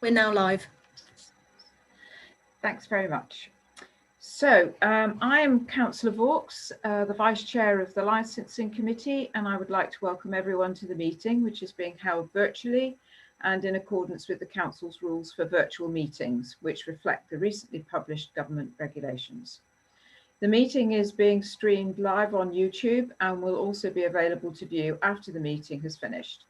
We're now live. Thanks very much. So I am Councillor Vaux, the Vice Chair of the Licensing Committee, and I would like to welcome everyone to the meeting, which is being held virtually and in accordance with the Council's rules for virtual meetings, which reflect the recently published government regulations. The meeting is being streamed live on YouTube and will also be available to view after the meeting has finished.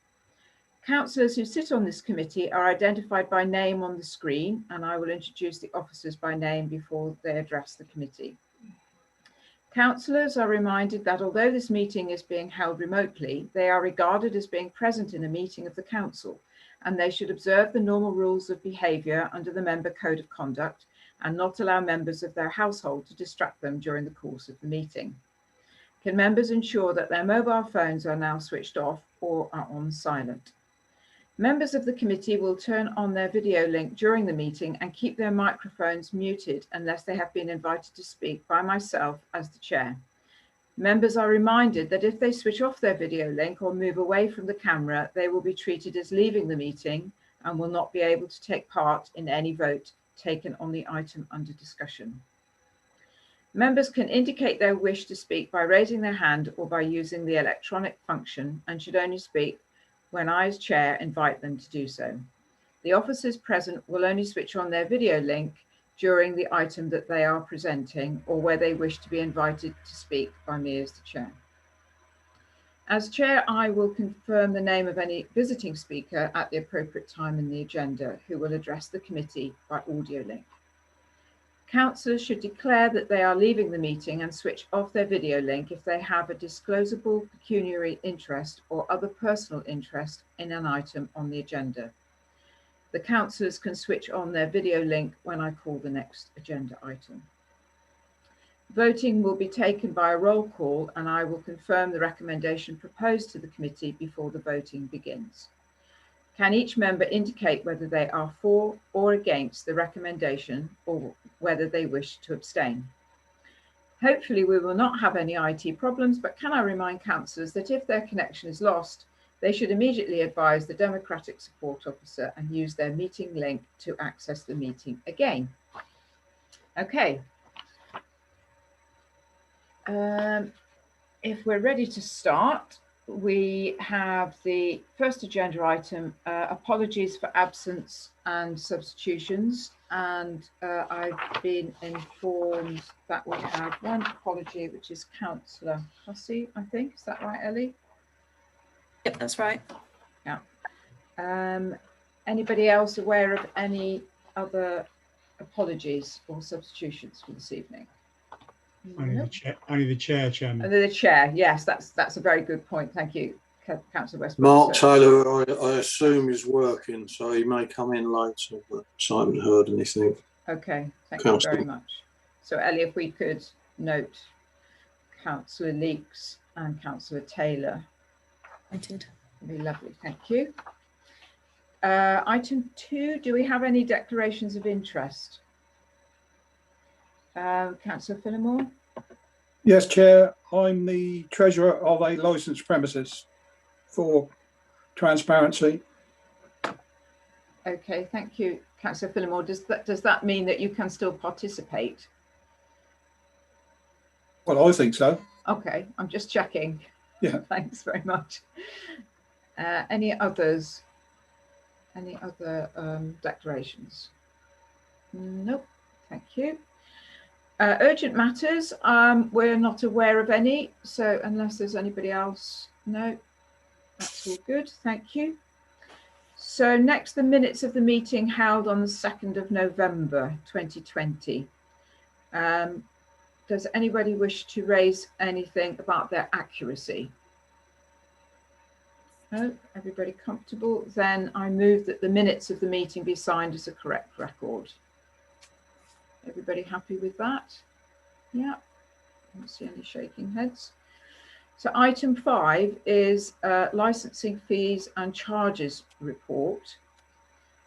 Councillors who sit on this committee are identified by name on the screen, and I will introduce the officers by name before they address the committee. Councillors are reminded that although this meeting is being held remotely, they are regarded as being present in a meeting of the Council, and they should observe the normal rules of behaviour under the Member Code of Conduct and not allow members of their household to distract them during the course of the meeting. Can members ensure that their mobile phones are now switched off or are on silent? Members of the committee will turn on their video link during the meeting and keep their microphones muted unless they have been invited to speak by myself as the chair. Members are reminded that if they switch off their video link or move away from the camera, they will be treated as leaving the meeting and will not be able to take part in any vote taken on the item under discussion. Members can indicate their wish to speak by raising their hand or by using the electronic function and should only speak when I, as chair, invite them to do so. The officers present will only switch on their video link during the item that they are presenting or where they wish to be invited to speak by me as the chair. As chair, I will confirm the name of any visiting speaker at the appropriate time in the agenda who will address the committee by audio link. Councillors should declare that they are leaving the meeting and switch off their video link if they have a disclosable pecuniary interest or other personal interest in an item on the agenda. The councillors can switch on their video link when I call the next agenda item. Voting will be taken by a roll call, and I will confirm the recommendation proposed to the committee before the voting begins. Can each member indicate whether they are for or against the recommendation or whether they wish to abstain? Hopefully we will not have any IT problems, but can I remind councillors that if their connection is lost, they should immediately advise the Democratic Support Officer and use their meeting link to access the meeting again. Okay. If we're ready to start, we have the first agenda item, apologies for absence and substitutions, and I've been informed that we have one apology, which is Councillor Hussey, I think. Is that right, Ellie? Yep, that's right. Yeah. Anybody else aware of any other apologies or substitutions for this evening? Only the chair, Chairman. The chair, yes, that's a very good point. Thank you, Councillor Westbrook. Mark Taylor, I assume, is working, so he may come in later, but I haven't heard anything. Okay, thank you very much. So, Ellie, if we could note Councillor Leeks and Councillor Taylor. I did. That'd be lovely, thank you. Item 2, do we have any declarations of interest? Councillor Fillimore? Yes, Chair. I'm the treasurer of a licensed premises for transparency. Okay, thank you, Councillor Fillimore. Does that mean that you can still participate? Well, I think so. Okay, I'm just checking. Yeah. Thanks very much. Any others? Any other declarations? Nope, thank you. Urgent matters, we're not aware of any, so unless there's anybody else, no, that's all good, thank you. So next, the minutes of the meeting held on the 2nd of November 2020. Does anybody wish to raise anything about their accuracy? No, everybody comfortable? Then I move that the minutes of the meeting be signed as a correct record. Everybody happy with that? Yeah, I don't see any shaking heads. So item 5 is licensing fees and charges report.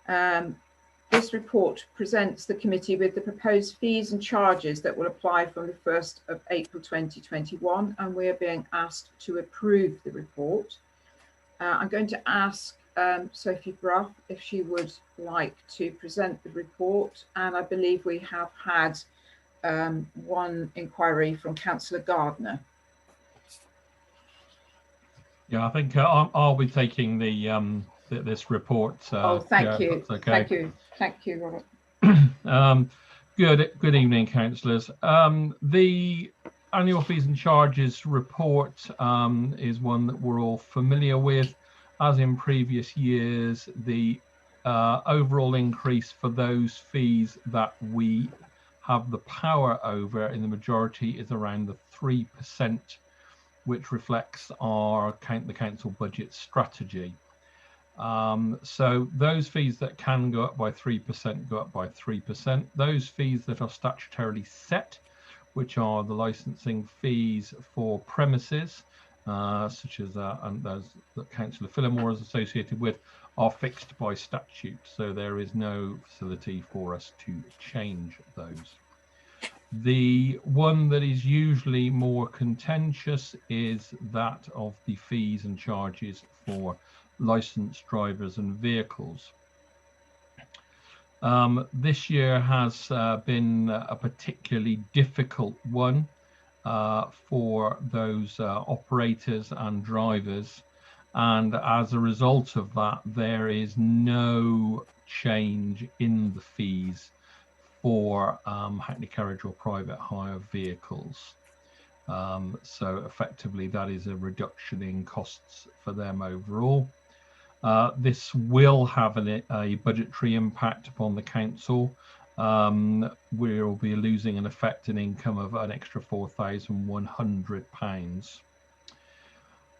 This report presents the committee with the proposed fees and charges that will apply from the 1st of April 2021, and we are being asked to approve the report. I'm going to ask Sophie Bruff if she would like to present the report. And I believe we have had one inquiry from Councillor Gardner. Yeah, I think I'll be taking the this report. Oh, thank yeah, you. Okay. Thank you, Robert. Good evening, councillors. The annual fees and charges report is one that we're all familiar with. As in previous years, the overall increase for those fees that we have the power over in the majority is around the 3%, which reflects the council budget strategy. So those fees that can go up by 3% go up by 3%. Those fees that are statutorily set, which are the licensing fees for premises, such as and those that Councillor Phillimore is associated with, are fixed by statute. So there is no facility for us to change those. The one that is usually more contentious is that of the fees and charges for licensed drivers and vehicles. This year has been a particularly difficult one for those operators and drivers, and as a result of that, there is no change in the fees for hackney carriage or private hire vehicles. So effectively that is a reduction in costs for them overall. This will have a budgetary impact upon the council. We'll be losing in effect an income of an extra £4,100.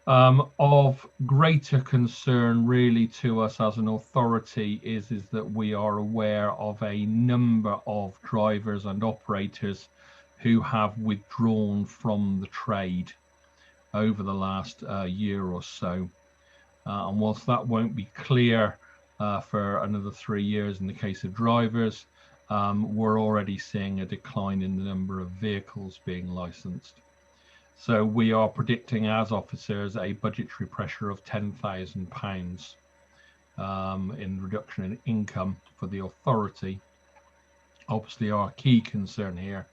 Of greater concern really to us as an authority is that we are aware of a number of drivers and operators who have withdrawn from the trade over the last year or so. And whilst that won't be clear for another 3 years in the case of drivers, we're already seeing a decline in the number of vehicles being licensed. So we are predicting as officers a budgetary pressure of £10,000 in reduction in income for the authority. Obviously our key concern here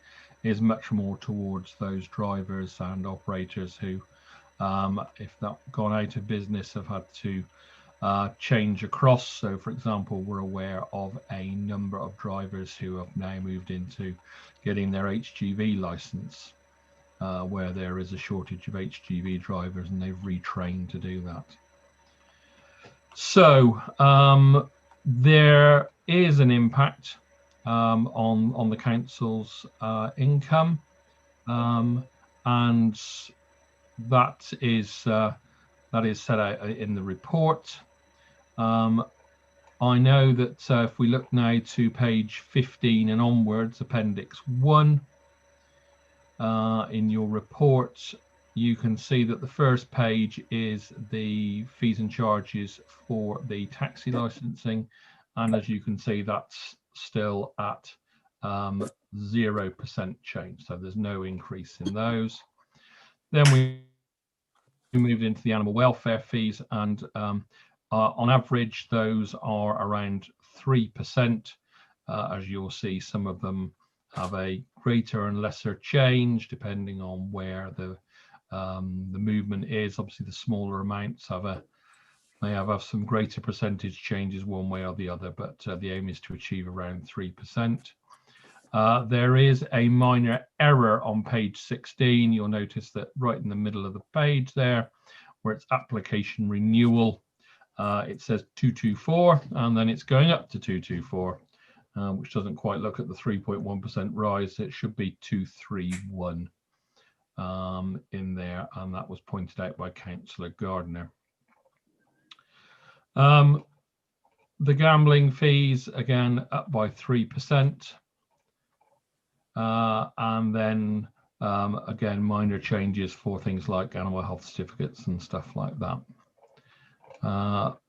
is much more towards those drivers and operators who, if they've gone out of business, have had to change across. So for example, we're aware of a number of drivers who have now moved into getting their HGV license, where there is a shortage of HGV drivers and they've retrained to do that. So there is an impact on the council's income, and that is set out in the report. I know that if we look now to page 15 and onwards, Appendix 1, in your report, you can see that the first page is the fees and charges for the taxi licensing, and as you can see, that's still at 0% change, so there's no increase in those. Then we moved into the animal welfare fees, and on average those are around 3%. As you'll see, some of them have a greater and lesser change depending on where the movement is. Obviously the smaller amounts may have some greater percentage changes one way or the other, but the aim is to achieve around 3%. There is a minor error on page 16. You'll notice that right in the middle of the page there, where it's application renewal, it says 224, and then it's going up to 224, which doesn't quite look at the 3.1% rise. It should be 231 in there, and that was pointed out by Councillor Gardner. The gambling fees, again, up by 3%. And then again, minor changes for things like animal health certificates and stuff like that.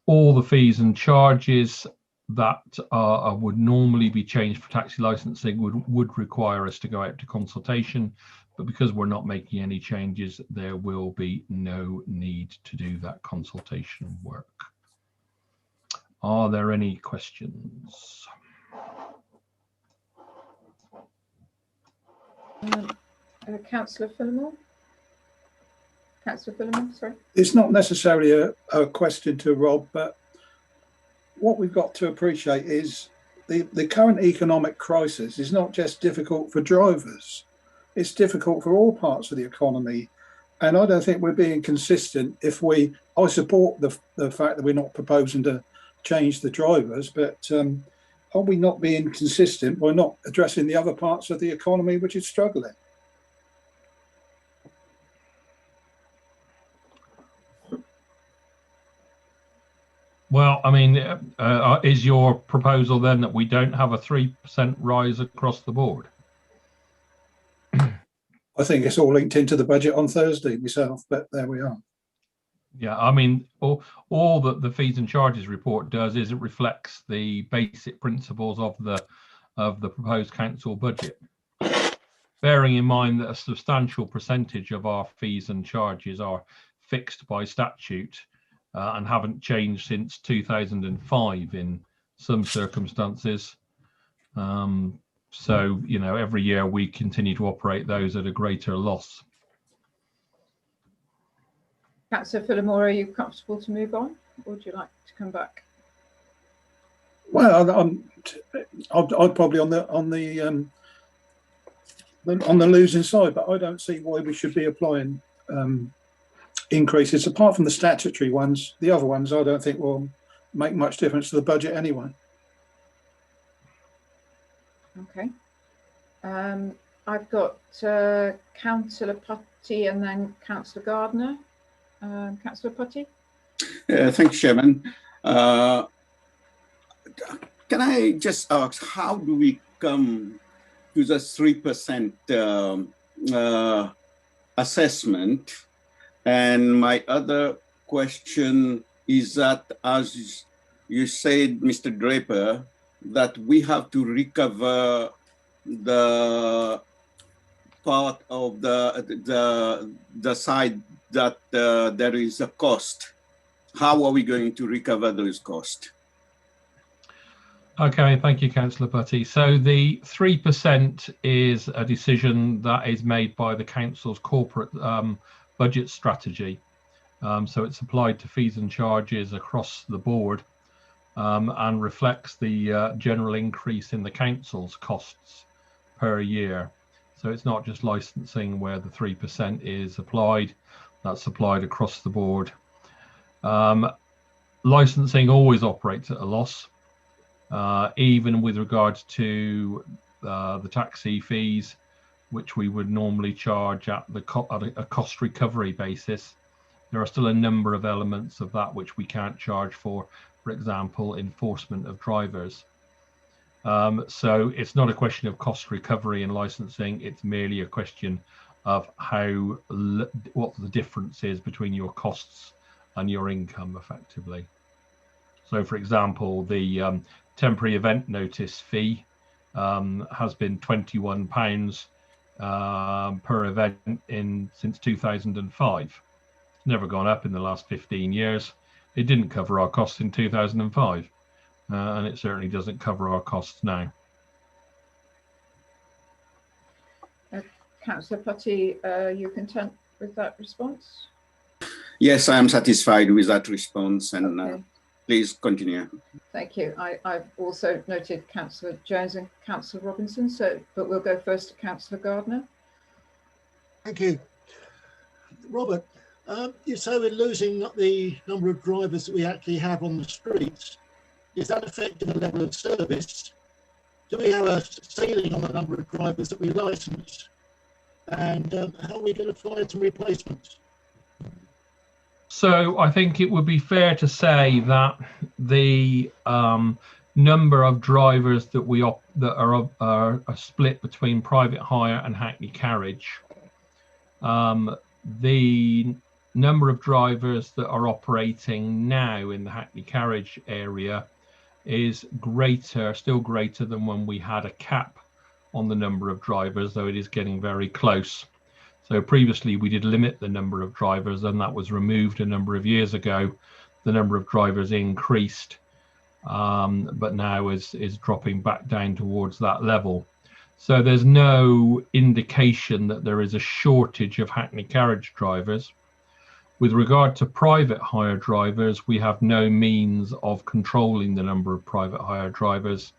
All the fees and charges that would normally be changed for taxi licensing would require us to go out to consultation, but because we're not making any changes, there will be no need to do that consultation work. Are there any questions? Councillor Phillimore? Councillor Phillimore, sorry. It's not necessarily a question to Rob, but what we've got to appreciate is the current economic crisis is not just difficult for drivers, it's difficult for all parts of the economy. And I don't think we're being consistent if I support the fact that we're not proposing to change the drivers, but are we not being consistent by not addressing the other parts of the economy which is struggling? Well, I mean, is your proposal then that we don't have a 3% rise across the board? I think it's all linked into the budget on Thursday myself, but there we are. Yeah, I mean, all that the fees and charges report does is it reflects the basic principles of the proposed council budget, bearing in mind that a substantial percentage of our fees and charges are fixed by statute and haven't changed since 2005 in some circumstances. So, you know, every year we continue to operate those at a greater loss. Councillor Phillimore, are you comfortable to move on, or would you like to come back? Well, I'm probably on the losing side, but I don't see why we should be applying increases apart from the statutory ones. The other ones I don't think will make much difference to the budget anyway. Okay. I've got Councillor Putty and then Councillor Gardner. Councillor Putty. Thank you, Chairman. Can I just ask, how do we come to the 3% assessment? And my other question is that, as you said, Mr. Draper, that we have to recover the part of the side that there is a cost. How are we going to recover those costs? Okay, thank you, Councillor Putty. So the 3% is a decision that is made by the council's corporate budget strategy. So it's applied to fees and charges across the board and reflects the general increase in the council's costs per year. So it's not just licensing where the 3% is applied, that's applied across the board. Licensing always operates at a loss, even with regards to the taxi fees, which we would normally charge at a cost recovery basis. There are still a number of elements of that which we can't charge for example, enforcement of drivers. So it's not a question of cost recovery and licensing, it's merely a question of what the difference is between your costs and your income effectively. So for example, the temporary event notice fee has been £21 per event since 2005. It's never gone up in the last 15 years. It didn't cover our costs in 2005, and it certainly doesn't cover our costs now. Councillor Putty, are you content with that response? Yes, I am satisfied with that response, and okay. Please continue. Thank you. I've also noted Councillor Jones and Councillor Robinson, but we'll go first to Councillor Gardner. Thank you. Robert, you say we're losing the number of drivers that we actually have on the streets. Is that affecting the level of service? Do we have a ceiling on the number of drivers that we license? And how are we going to find some replacements? So I think it would be fair to say that the number of drivers that are split between private hire and hackney carriage, the number of drivers that are operating now in the hackney carriage area is still greater than when we had a cap on the number of drivers, though it is getting very close. So previously we did limit the number of drivers, and that was removed a number of years ago. The number of drivers increased, but now is dropping back down towards that level. So there's no indication that there is a shortage of hackney carriage drivers. With regard to private hire drivers, we have no means of controlling the number of private hire drivers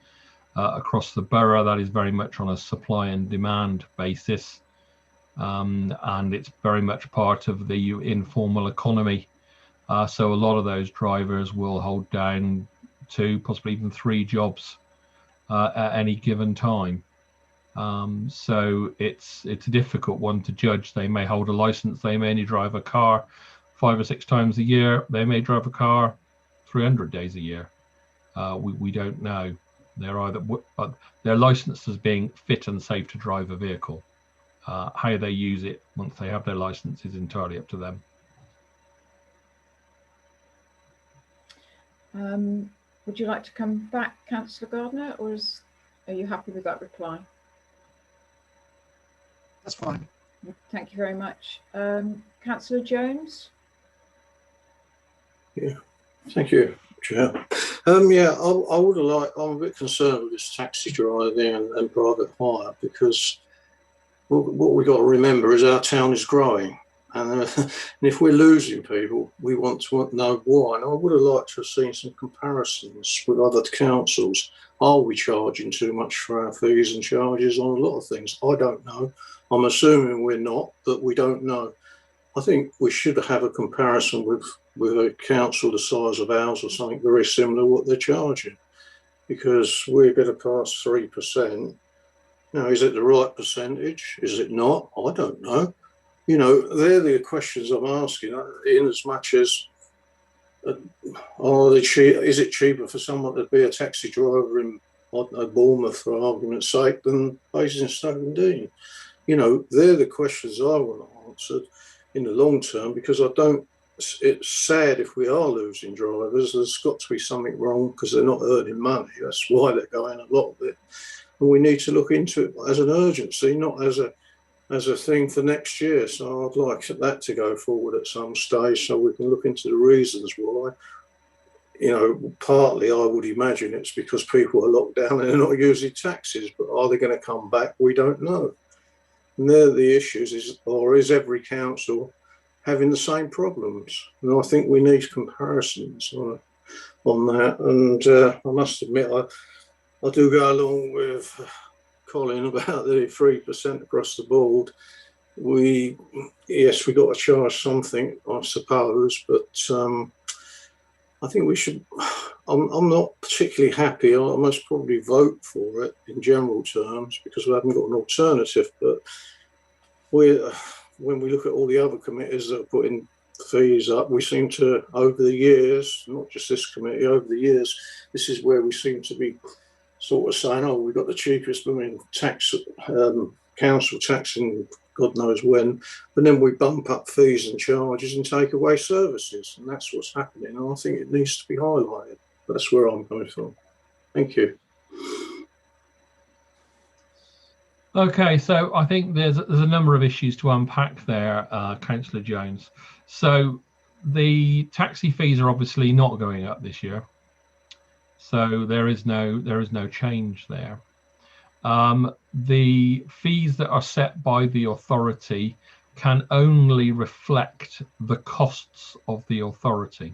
across the borough. That is very much on a supply and demand basis. And it's very much part of the informal economy. So a lot of those drivers will hold down 2, possibly even 3 jobs at any given time. So it's a difficult one to judge. They may hold a license, they may only drive a car 5 or 6 times a year, they may drive a car 300 days a year. We don't know. They're either they're licensed as being fit and safe to drive a vehicle. How they use it once they have their license is entirely up to them. Would you like to come back, Councillor Gardner, or are you happy with that reply? That's fine. Thank you very much. Councillor Jones? Yeah, thank you, Chair. Yeah, I would have liked, I'm a bit concerned with this taxi driving and private hire, because what we've got to remember is our town is growing. And if we're losing people, we want to know why. And I would have liked to have seen some comparisons with other councils. Are we charging too much for our fees and charges on a lot of things? I don't know. I'm assuming we're not, but we don't know. I think we should have a comparison with a council the size of ours or something very similar what they're charging, because we're going to pass 3%. Now, is it the right percentage? Is it not? I don't know. You know, they're the questions I'm asking, in as much as, is it cheaper for someone to be a taxi driver in, I don't know, Bournemouth, for argument's sake, than based in Stoke-on-Dean? You know, they're the questions I want answered in the long term, because it's sad if we are losing drivers. There's got to be something wrong because they're not earning money. That's why they're going a lot of it. And we need to look into it as an urgency, not as a thing for next year. So I'd like that to go forward at some stage so we can look into the reasons why. You know, partly I would imagine it's because people are locked down and they're not using taxis, but are they going to come back? We don't know. And they're the issues, is every council having the same problems? And I think we need comparisons on that. And I must admit, I do go along with Colin about the 3% across the board. Yes, we got to charge something, I suppose, but I think we should. I'm not particularly happy. I must probably vote for it in general terms because we haven't got an alternative. But when we look at all the other committees that are putting fees up, we seem to, over the years, not just this committee, over the years, this is where we seem to be sort of saying, oh, we've got the cheapest tax, council tax in God knows when, but then we bump up fees and charges and take away services, and that's what's happening. And I think it needs to be highlighted. That's where I'm coming from. Thank you. Okay, so I think there's a number of issues to unpack there, Councillor Jones. So the taxi fees are obviously not going up this year. So there is no change there. The fees that are set by the authority can only reflect the costs of the authority.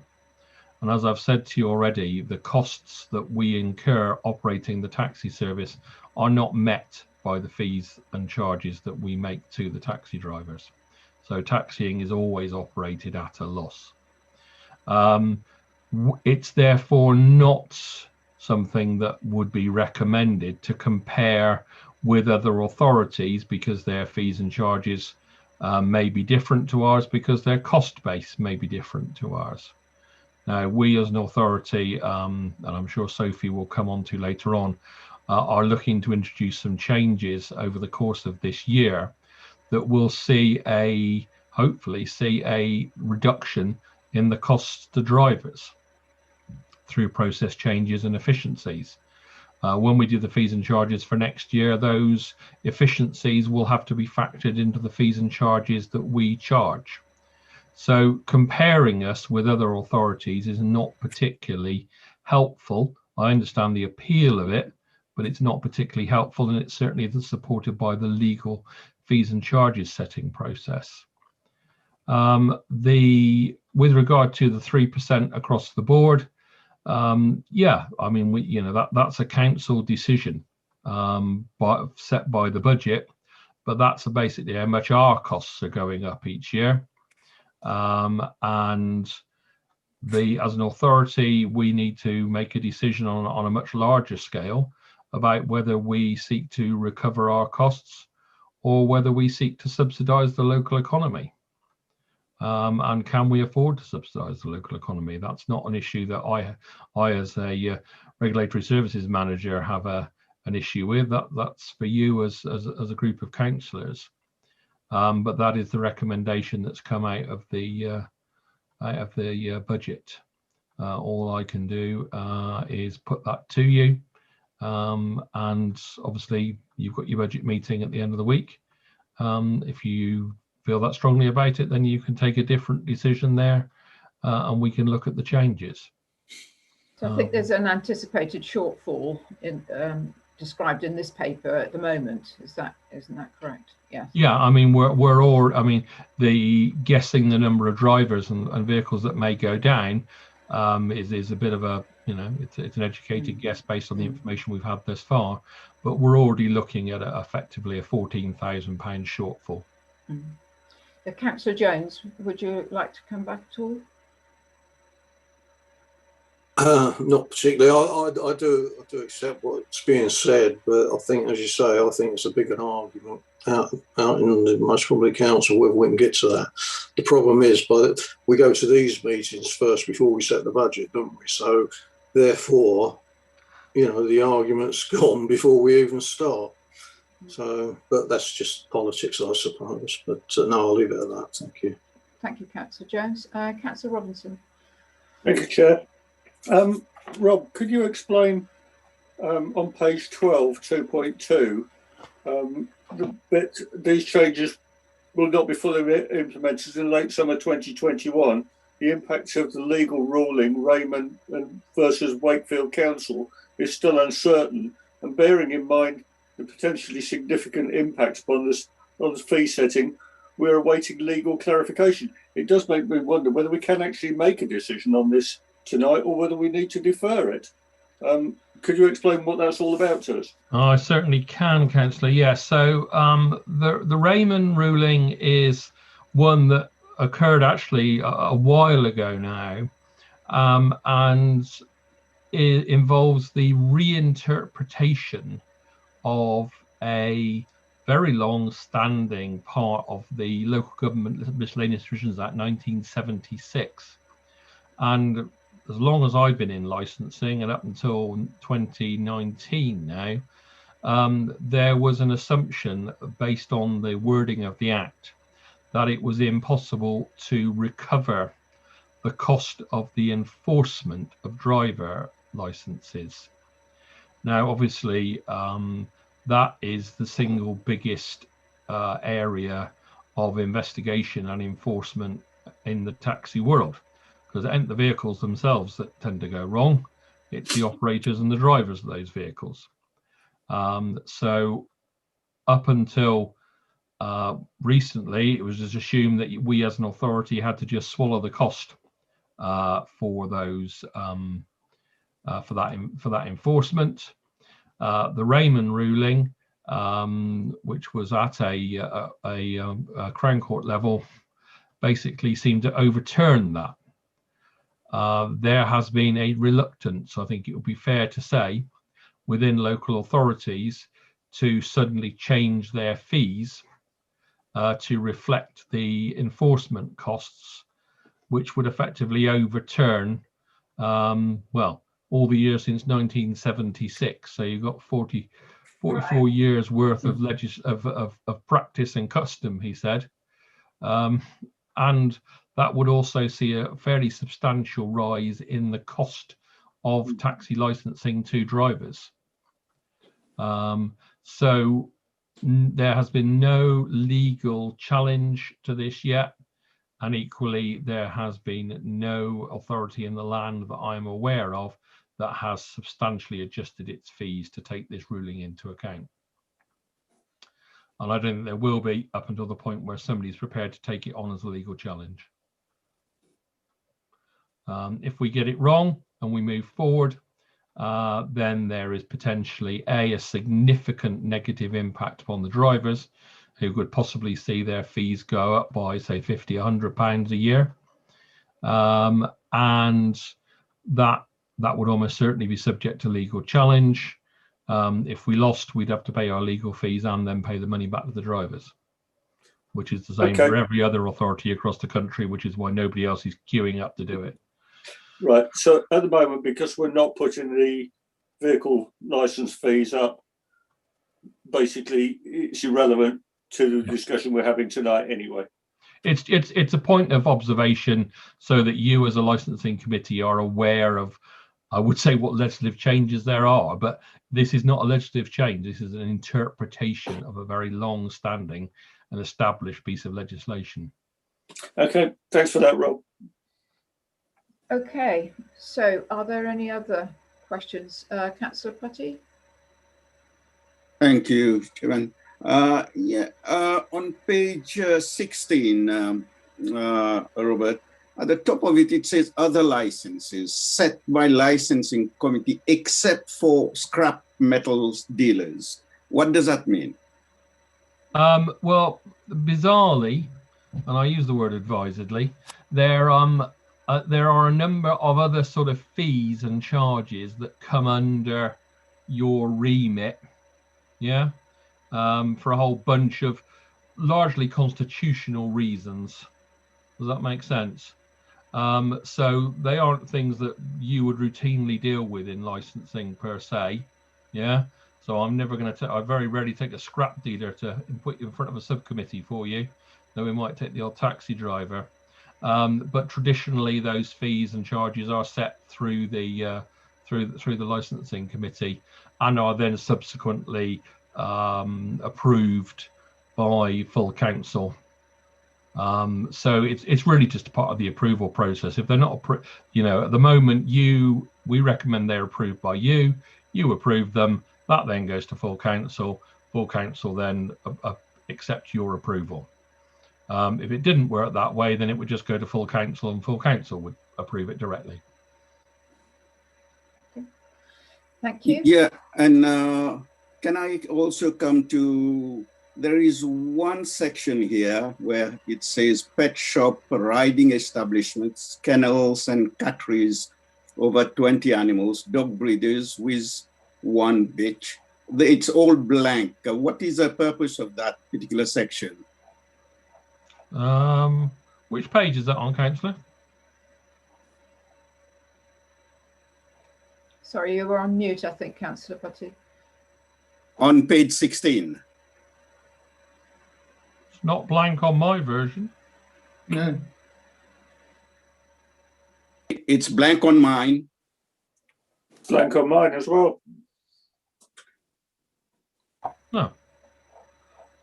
And as I've said to you already, the costs that we incur operating the taxi service are not met by the fees and charges that we make to the taxi drivers. So taxiing is always operated at a loss. It's therefore not something that would be recommended to compare with other authorities because their fees and charges may be different to ours, because their cost base may be different to ours. Now, we as an authority, and I'm sure Sophie will come on to later on, are looking to introduce some changes over the course of this year that will hopefully see a reduction in the costs to drivers through process changes and efficiencies. When we do the fees and charges for next year, those efficiencies will have to be factored into the fees and charges that we charge. So comparing us with other authorities is not particularly helpful. I understand the appeal of it, but it's not particularly helpful, and it's certainly isn't supported by the legal fees and charges setting process. With regard to the 3% across the board, yeah, I mean, that's a council decision set by the budget, but that's basically how much our costs are going up each year. And as an authority, we need to make a decision on a much larger scale about whether we seek to recover our costs or whether we seek to subsidise the local economy. And can we afford to subsidise the local economy? That's not an issue that I as a regulatory services manager have an issue with. That's for you as a group of councillors. But that is the recommendation that's come out of the budget. All I can do is put that to you. And obviously, you've got your budget meeting at the end of the week. If you feel that strongly about it, then you can take a different decision there, and we can look at the changes. So I think there's an anticipated shortfall described in this paper at the moment. Isn't that correct? Yes. Yeah, I mean, we're all, I mean, guessing the number of drivers and vehicles that may go down is a bit of a, it's an educated guess based on the information we've had thus far, but we're already looking at effectively a £14,000 shortfall. Councillor Jones, would you like to come back at all? Not particularly. I do accept what's being said, but I think, as you say, I think it's a bigger argument out in the most probably council whether we can get to that. The problem is, we go to these meetings first before we set the budget, don't we? So therefore, the argument's gone before we even start. So, but that's just politics, I suppose. But no, I'll leave it at that. Thank you. Thank you, Councillor Jones. Councillor Robinson. Thank you, Chair. Rob, could you explain on page 12, 2.2, the bit these changes will not be fully implemented in late summer 2021? The impact of the legal ruling, Raymond versus Wakefield Council, is still uncertain, and bearing in mind the potentially significant impact on this fee setting, we're awaiting legal clarification. It does make me wonder whether we can actually make a decision on this tonight or whether we need to defer it. Could you explain what that's all about to us? I certainly can, Councillor. Yes. So the Raymond ruling is one that occurred actually a while ago now, and it involves the reinterpretation of a very long-standing part of the Local Government Miscellaneous Provisions Act 1976. And as long as I've been in licensing, and up until 2019 now, there was an assumption based on the wording of the Act that it was impossible to recover the cost of the enforcement of driver licenses. Now, obviously, that is the single biggest area of investigation and enforcement in the taxi world, because it ain't the vehicles themselves that tend to go wrong, it's the operators and the drivers of those vehicles. So up until recently, it was just assumed that we as an authority had to just swallow the cost for those for that enforcement. The Raymond ruling, which was at a Crown Court level, basically seemed to overturn that. There has been a reluctance, I think it would be fair to say, within local authorities to suddenly change their fees to reflect the enforcement costs, which would effectively overturn, well, all the years since 1976. So you've got 44 years worth of practice and custom, he said. And that would also see a fairly substantial rise in the cost of taxi licensing to drivers. So there has been no legal challenge to this yet. And equally, there has been no authority in the land that I'm aware of that has substantially adjusted its fees to take this ruling into account. And I don't think there will be up until the point where somebody's prepared to take it on as a legal challenge. If we get it wrong and we move forward, then there is potentially a significant negative impact upon the drivers, who could possibly see their fees go up by, say, £50, £100 a year. And that would almost certainly be subject to legal challenge. If we lost, we'd have to pay our legal fees and then pay the money back to the drivers, which is the same for every other authority across the country, which is why nobody else is queuing up to do it. Right. So at the moment, because we're not putting the vehicle license fees up, basically it's irrelevant to the discussion we're having tonight anyway. It's a point of observation so that you as a licensing committee are aware of, I would say, what legislative changes there are, but this is not a legislative change. This is an interpretation of a very long-standing and established piece of legislation. Okay, thanks for that, Rob. Okay, so are there any other questions? Councillor Putty? Thank you, Chairman. On page 16, Robert, at the top of it, it says other licenses set by licensing committee except for scrap metals dealers. What does that mean? Well, bizarrely, and I use the word advisedly, there are a number of other sort of fees and charges that come under your remit, yeah, for a whole bunch of largely constitutional reasons. Does that make sense? So they aren't things that you would routinely deal with in licensing per se, yeah. So I'm never going to I very rarely take a scrap dealer to put you in front of a subcommittee for you. Though we might take the odd taxi driver. But traditionally, those fees and charges are set through the licensing committee, and are then subsequently approved by full council. So it's really just a part of the approval process. If they're not, at the moment, we recommend they're approved by you. You approve them. That then goes to full council. Full council then accepts your approval. If it didn't work that way, then it would just go to full council, and full council would approve it directly. Thank you. Yeah, and can I also come to, there is one section here where it says pet shop, riding establishments, kennels and catteries, over 20 animals, dog breeders with one bitch. It's all blank. What is the purpose of that particular section? Which page is that on, Councillor? Sorry, you were on mute, I think, Councillor Putty. On page 16. It's not blank on my version. No. It's blank on mine. Blank on mine as well. No.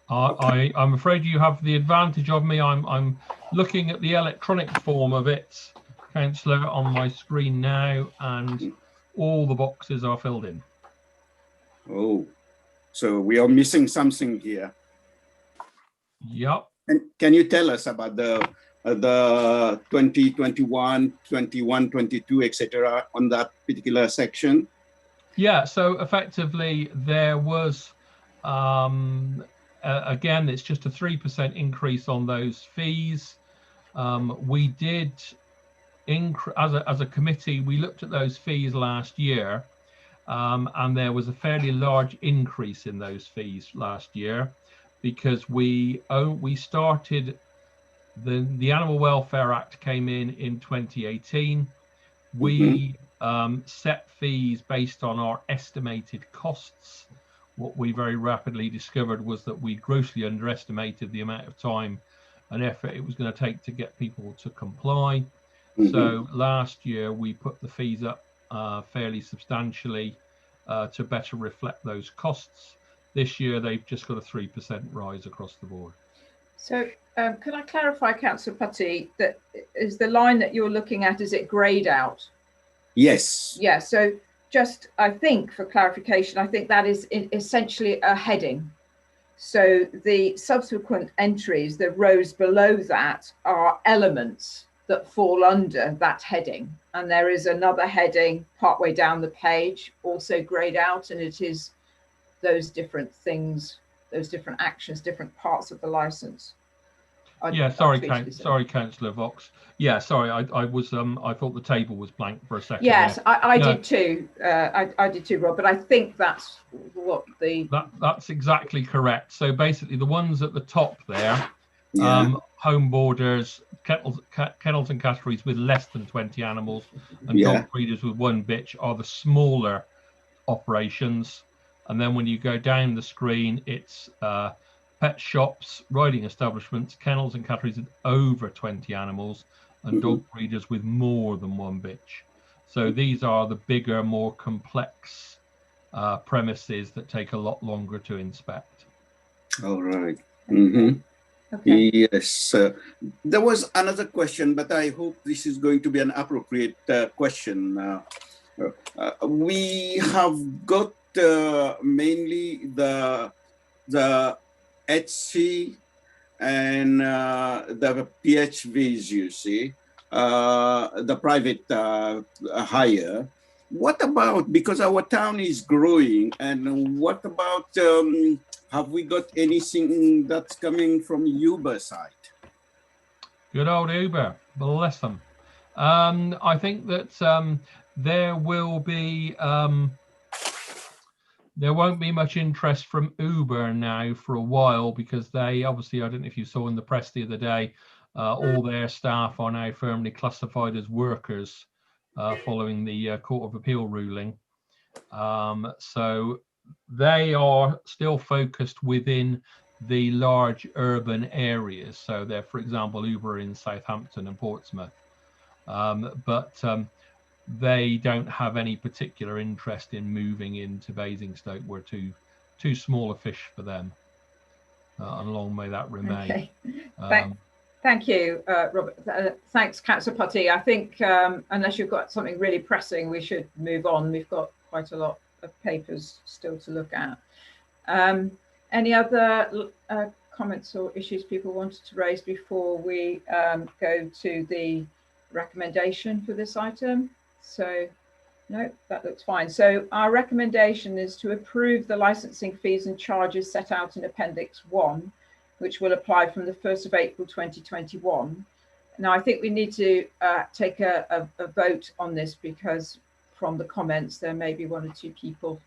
I'm afraid you have the advantage of me. I'm looking at the electronic form of it, Councillor, on my screen now, and all the boxes are filled in. Oh, so we are missing something here. Yep. And can you tell us about the 2021, 21, 22, etc. on that particular section? Yeah, so effectively there was, again, it's just a 3% increase on those fees. We did, as a committee, we looked at those fees last year, and there was a fairly large increase in those fees last year, because we started, the Animal Welfare Act came in 2018. We set fees based on our estimated costs. What we very rapidly discovered was that we grossly underestimated the amount of time and effort it was going to take to get people to comply. So last year we put the fees up fairly substantially to better reflect those costs. This year they've just got a 3% rise across the board. So can I clarify, Councillor Putty, that is the line that you're looking at, is it greyed out? Yes. Yeah, so just, I think, for clarification, I think that is essentially a heading. So the subsequent entries, the rows below that, are elements that fall under that heading. And there is another heading partway down the page, also grayed out, and it is those different things, those different actions, different parts of the license. Yeah, sorry, Councillor Vox. Yeah, sorry, I was I thought the table was blank for a second. Yes, I did too. I did too, Rob. But I think that's what the that's exactly correct. So basically, the ones at the top there, Yeah. home boarders, kennels and catteries with less than 20 animals, and Yeah. dog breeders with 1 bitch are the smaller operations. And then when you go down the screen, it's pet shops, riding establishments, kennels and catteries with over 20 animals, and dog breeders with more than 1 bitch. So these are the bigger, more complex premises that take a lot longer to inspect. All right. Okay. Yes. There was another question, but I hope this is going to be an appropriate question. We have got mainly the HC and the PHVs, you see, the private hire. What about, because our town is growing, and what about, have we got anything that's coming from Uber side? Good old Uber, bless them. I think that there will be, there won't be much interest from Uber now for a while, because they obviously, I don't know if you saw in the press the other day, all their staff are now firmly classified as workers following the Court of Appeal ruling. So they are still focused within the large urban areas. So they're, for example, Uber in Southampton and Portsmouth. But they don't have any particular interest in moving into Basingstoke. We're too small a fish for them, and long may that remain. Okay. Thank you, Robert. Thanks, Councillor Putty. I think unless you've got something really pressing, we should move on. We've got quite a lot of papers still to look at. Any other comments or issues people wanted to raise before we go to the recommendation for this item? So no, that looks fine. So our recommendation is to approve the licensing fees and charges set out in Appendix 1, which will apply from the 1st of April 2021. Now, I think we need to take a vote on this, because from the comments, there may be 1 or 2 people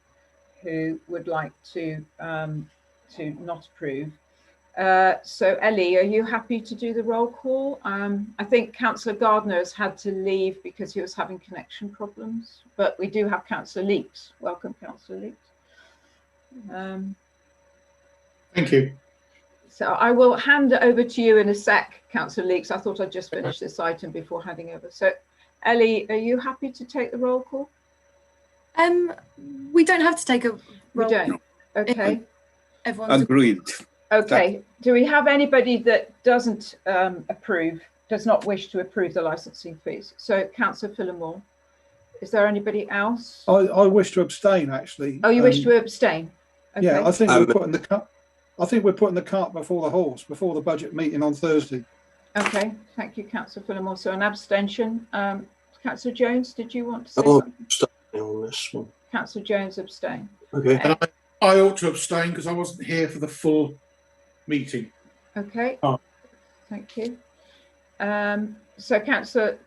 who would like to not approve. So Ellie, are you happy to do the roll call? I think Councillor Gardner has had to leave because he was having connection problems, but we do have Councillor Leeks. Welcome, Councillor Leeks. Thank you. So I will hand it over to you in a sec, Councillor Leeks. I thought I'd just finish this item before handing over. So Ellie, are you happy to take the roll call? We don't have to take a roll. We don't. Okay. Everyone's agreed. Okay. Do we have anybody that doesn't does not wish to approve the licensing fees? So Councillor Phillimore, is there anybody else? I wish to abstain, actually. Oh, you wish to abstain? Okay. Yeah, I think we're putting the cart. I think we're putting the cart before the horse, before the budget meeting on Thursday. Okay, thank you, Councillor Phillimore. So an abstention. Councillor Jones, did you want to say something? Abstain on this one. Councillor Jones, abstain. Okay. And I ought to abstain because I wasn't here for the full meeting. Okay. Oh. Thank you. So Councillor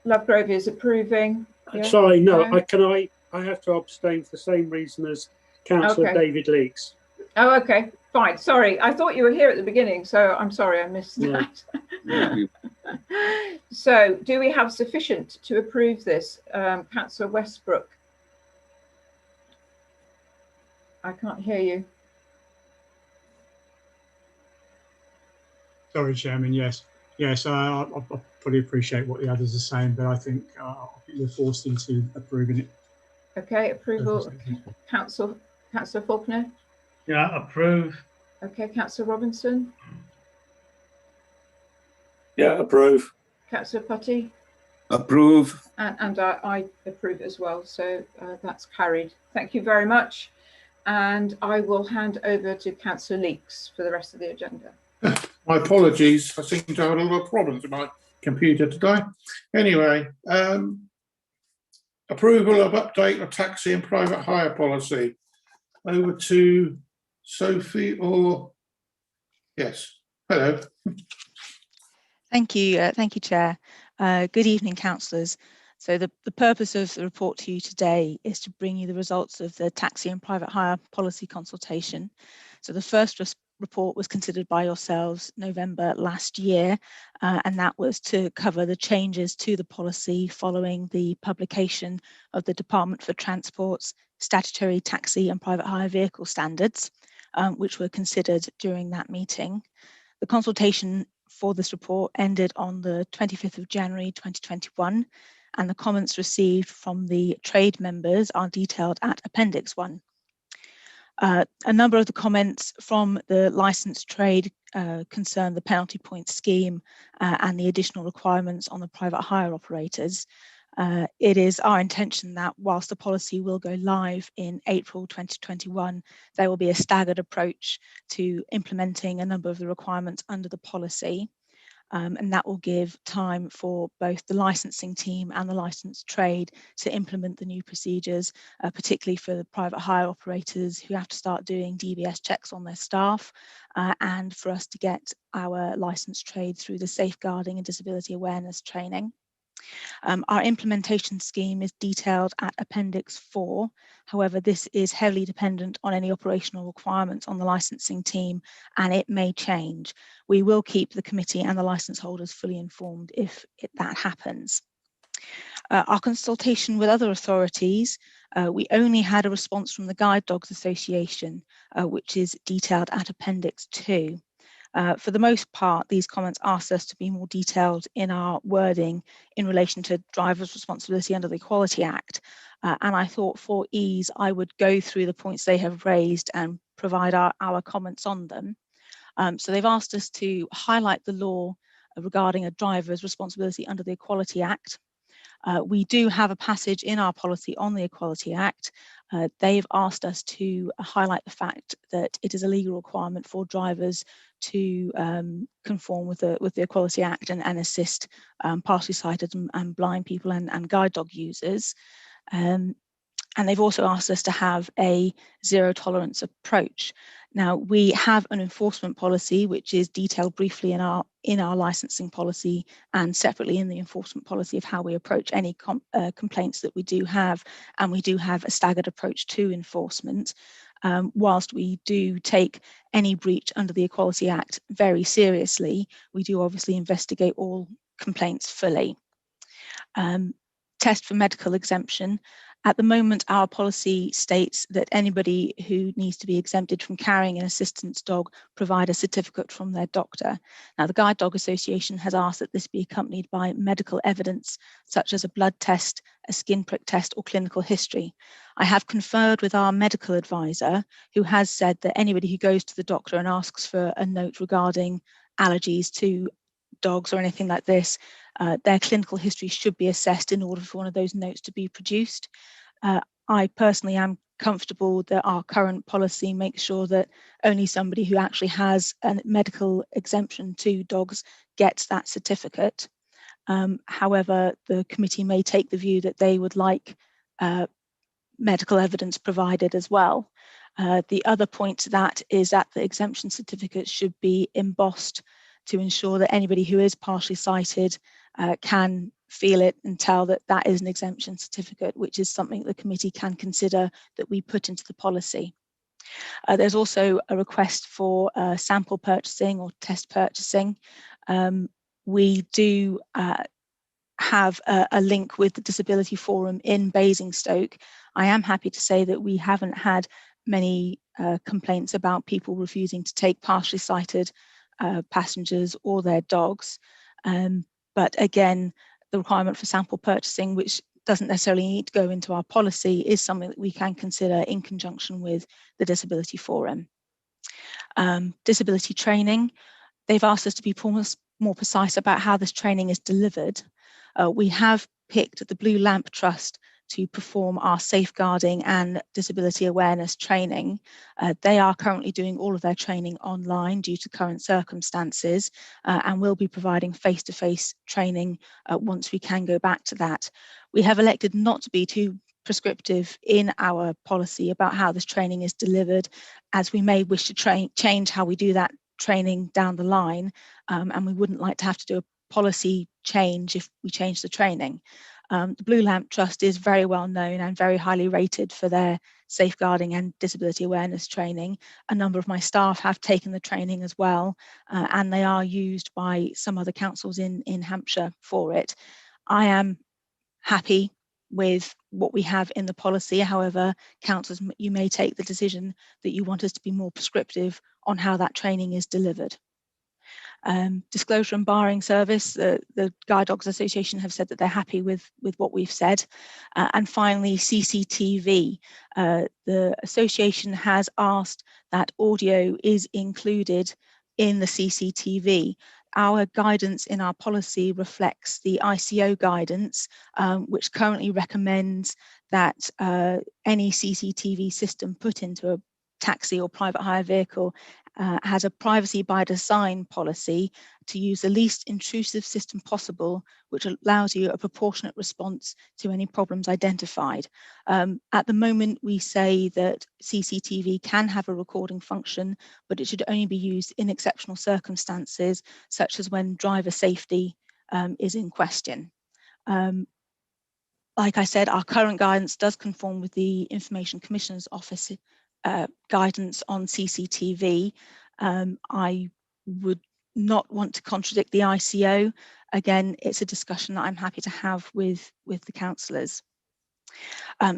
Lovegrove is approving. Yeah? Sorry, no, Yeah. I have to abstain for the same reason as Councillor David Leeks. Oh, okay, fine. Sorry, I thought you were here at the beginning, so I'm sorry I missed that. So, do we have sufficient to approve this, Councillor Westbrook? I can't hear you. Sorry, Chairman. Yes, I fully appreciate what the others are saying, but I think we're forced into approving it. Okay, approval. Councillor Faulkner. Yeah, approve. Okay, Councillor Robinson. Yeah, approve. Councillor Putty. Approve. And I approve as well. So that's carried. Thank you very much. And I will hand over to Councillor Leeks for the rest of the agenda. My apologies. I seem to have a lot of problems with my computer today. Anyway, approval of update of taxi and private hire policy. Over to Sophie or yes. Hello. Thank you, Chair. Good evening, councillors. So the purpose of the report to you today is to bring you the results of the taxi and private hire policy consultation. So the first report was considered by yourselves November last year, and that was to cover the changes to the policy following the publication of the Department for Transport's statutory taxi and private hire vehicle standards, which were considered during that meeting. The consultation for this report ended on the 25th of January 2021, and the comments received from the trade members are detailed at Appendix 1. A number of the comments from the licensed trade concern the penalty point scheme and the additional requirements on the private hire operators. It is our intention that whilst the policy will go live in April 2021, there will be a staggered approach to implementing a number of the requirements under the policy. And that will give time for both the licensing team and the licensed trade to implement the new procedures, particularly for the private hire operators who have to start doing DBS checks on their staff, and for us to get our licensed trade through the safeguarding and disability awareness training. Our implementation scheme is detailed at Appendix 4. However, this is heavily dependent on any operational requirements on the licensing team, and it may change. We will keep the committee and the licence holders fully informed if that happens. Our consultation with other authorities, we only had a response from the Guide Dogs Association, which is detailed at Appendix 2. For the most part, these comments asked us to be more detailed in our wording in relation to drivers' responsibility under the Equality Act. And I thought for ease, I would go through the points they have raised and provide our comments on them. So they've asked us to highlight the law regarding a driver's responsibility under the Equality Act. We do have a passage in our policy on the Equality Act. They've asked us to highlight the fact that it is a legal requirement for drivers to conform with the Equality Act and assist partially sighted and blind people and guide dog users. And they've also asked us to have a zero tolerance approach. Now, we have an enforcement policy which is detailed briefly in our licensing policy and separately in the enforcement policy of how we approach any complaints that we do have, and we do have a staggered approach to enforcement. Whilst we do take any breach under the Equality Act very seriously, we do obviously investigate all complaints fully. Test for medical exemption. At the moment, our policy states that anybody who needs to be exempted from carrying an assistance dog provide a certificate from their doctor. Now, the Guide Dog Association has asked that this be accompanied by medical evidence, such as a blood test, a skin prick test, or clinical history. I have conferred with our medical advisor, who has said that anybody who goes to the doctor and asks for a note regarding allergies to dogs or anything like this, their clinical history should be assessed in order for one of those notes to be produced. I personally am comfortable that our current policy makes sure that only somebody who actually has a medical exemption to dogs gets that certificate. However, the committee may take the view that they would like medical evidence provided as well. The other point to that is that the exemption certificate should be embossed to ensure that anybody who is partially sighted can feel it and tell that that is an exemption certificate, which is something the committee can consider that we put into the policy. There's also a request for sample purchasing or test purchasing. We do have a link with the Disability Forum in Basingstoke. I am happy to say that we haven't had many complaints about people refusing to take partially sighted passengers or their dogs. But again, the requirement for sample purchasing, which doesn't necessarily need to go into our policy, is something that we can consider in conjunction with the Disability Forum. Disability training, they've asked us to be more precise about how this training is delivered. We have picked the Blue Lamp Trust to perform our safeguarding and disability awareness training. They are currently doing all of their training online due to current circumstances, and will be providing face-to-face training once we can go back to that. We have elected not to be too prescriptive in our policy about how this training is delivered, as we may wish to change how we do that training down the line, and we wouldn't like to have to do a policy change if we change the training. The Blue Lamp Trust is very well known and very highly rated for their safeguarding and disability awareness training. A number of my staff have taken the training as well, and they are used by some other councils in Hampshire for it. I am happy with what we have in the policy. However, councillors, you may take the decision that you want us to be more prescriptive on how that training is delivered. Disclosure and barring service, the Guide Dogs Association have said that they're happy with what we've said. And finally, CCTV. The association has asked that audio is included in the CCTV. Our guidance in our policy reflects the ICO guidance, which currently recommends that any CCTV system put into a taxi or private hire vehicle has a privacy by design policy to use the least intrusive system possible, which allows you a proportionate response to any problems identified. At the moment, we say that CCTV can have a recording function, but it should only be used in exceptional circumstances, such as when driver safety is in question. Like I said, our current guidance does conform with the Information Commissioner's Office guidance on CCTV. I would not want to contradict the ICO. Again, it's a discussion that I'm happy to have with the councillors.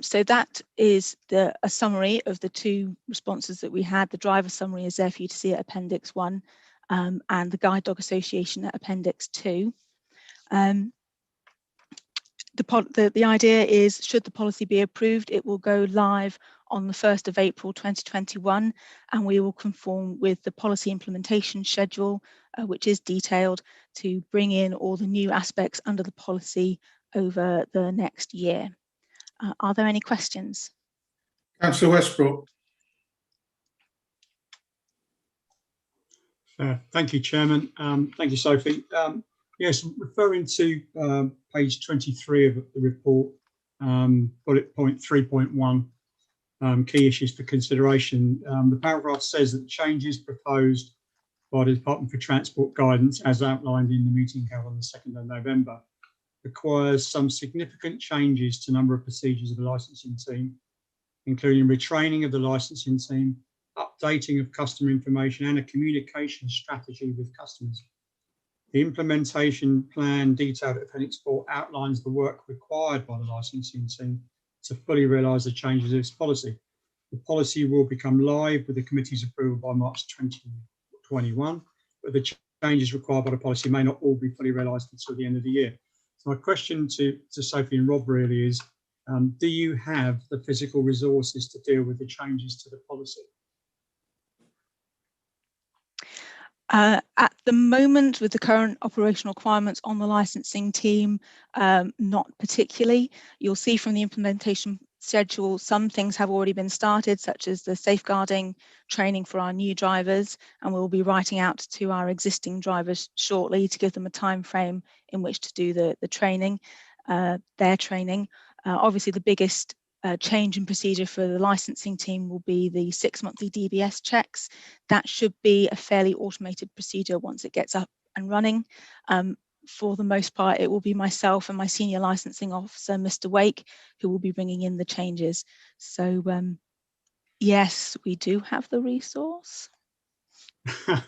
So that is a summary of the two responses that we had. The driver summary is there for you to see at Appendix 1, and the Guide Dog Association at Appendix 2. The idea is, should the policy be approved, it will go live on the 1st of April 2021, and we will conform with the policy implementation schedule, which is detailed, to bring in all the new aspects under the policy over the next year. Are there any questions? Councillor Westbrook. Thank you, Chairman. Thank you, Sophie. Yes, referring to page 23 of the report, bullet point 3.1, key issues for consideration. The paragraph says that the changes proposed by the Department for Transport guidance, as outlined in the meeting held on the 2nd of November, requires some significant changes to a number of procedures of the licensing team, including retraining of the licensing team, updating of customer information, and a communication strategy with customers. The implementation plan detailed at Appendix 4 outlines the work required by the licensing team to fully realise the changes of this policy. The policy will become live with the committee's approval by March 2021, but the changes required by the policy may not all be fully realised until the end of the year. So my question to Sophie and Rob really is, do you have the physical resources to deal with the changes to the policy? At the moment, with the current operational requirements on the licensing team, not particularly. You'll see from the implementation schedule, some things have already been started, such as the safeguarding training for our new drivers, and we'll be writing out to our existing drivers shortly to give them a time frame in which to do the training, their training. Obviously, the biggest change in procedure for the licensing team will be the 6 monthly DBS checks. That should be a fairly automated procedure once it gets up and running. For the most part, it will be myself and my senior licensing officer, Mr. Wake, who will be bringing in the changes. So yes, we do have the resource. I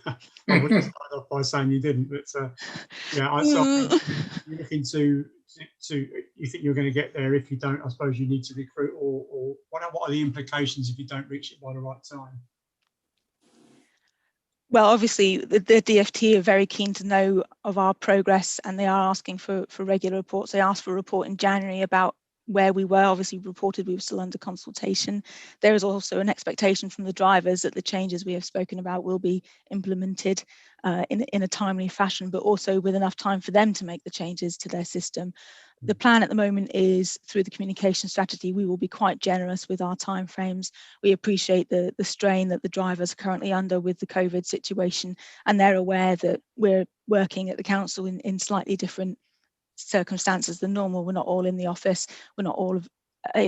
wouldn't start off by saying you didn't, but yeah, you're looking to you think you're going to get there. If you don't, I suppose you need to recruit, or what are the implications if you don't reach it by the right time? Well, obviously the DFT are very keen to know of our progress, and they are asking for regular reports. They asked for a report in January about where we were. Obviously reported we were still under consultation. There is also an expectation from the drivers that the changes we have spoken about will be implemented in a timely fashion, but also with enough time for them to make the changes to their system. The plan at the moment is, through the communication strategy, we will be quite generous with our timeframes. We appreciate the strain that the drivers are currently under with the COVID situation, and they're aware that we're working at the council in slightly different circumstances than normal. We're not all in the office, we're not all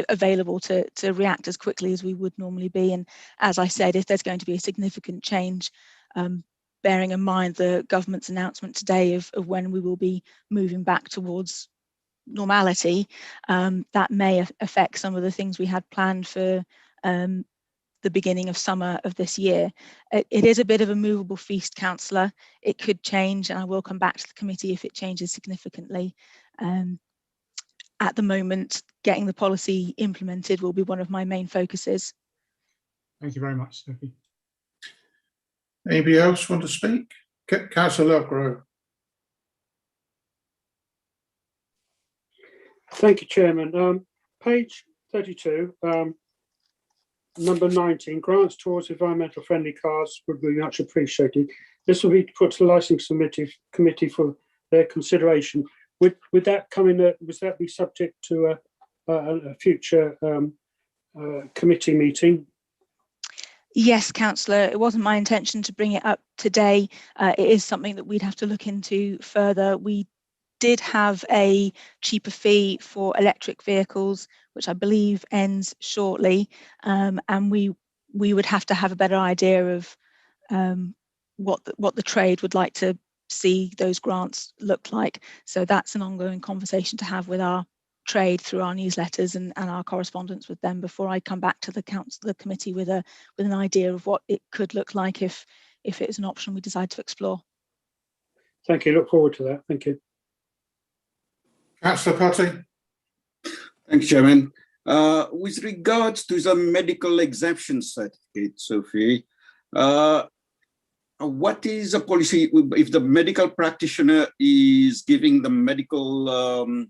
available to react as quickly as we would normally be. And as I said, if there's going to be a significant change, bearing in mind the government's announcement today of when we will be moving back towards normality, that may affect some of the things we had planned for the beginning of summer of this year. It is a bit of a movable feast, councillor. It could change, and I will come back to the committee if it changes significantly. At the moment, getting the policy implemented will be one of my main focuses. Thank you very much, Sophie. Anybody else want to speak? Councillor Lovegrove. Thank you, Chairman. Page 32, number 19, grants towards environmental friendly cars would be much appreciated. This will be put to the licensing committee for their consideration. Would that come in? Would that be subject to a future committee meeting? Yes, councillor. It wasn't my intention to bring it up today. It is something that we'd have to look into further. We did have a cheaper fee for electric vehicles, which I believe ends shortly, and we would have to have a better idea of what the trade would like to see those grants look like. So that's an ongoing conversation to have with our trade through our newsletters and our correspondence with them before I come back to the committee with an idea of what it could look like if it's an option we decide to explore. Thank you. Look forward to that. Thank you. Councillor Potty. Thank you, Chairman. With regards to the medical exemption certificate, Sophie, what is a policy if the medical practitioner is giving the medical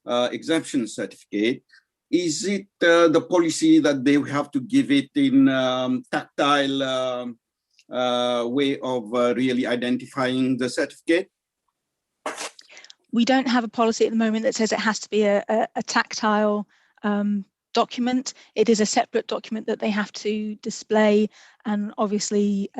exemption certificate? Is it the policy that they have to give it in tactile way of really identifying the certificate? We don't have a policy at the moment that says it has to be a tactile document. It is a separate document that they have to display, and obviously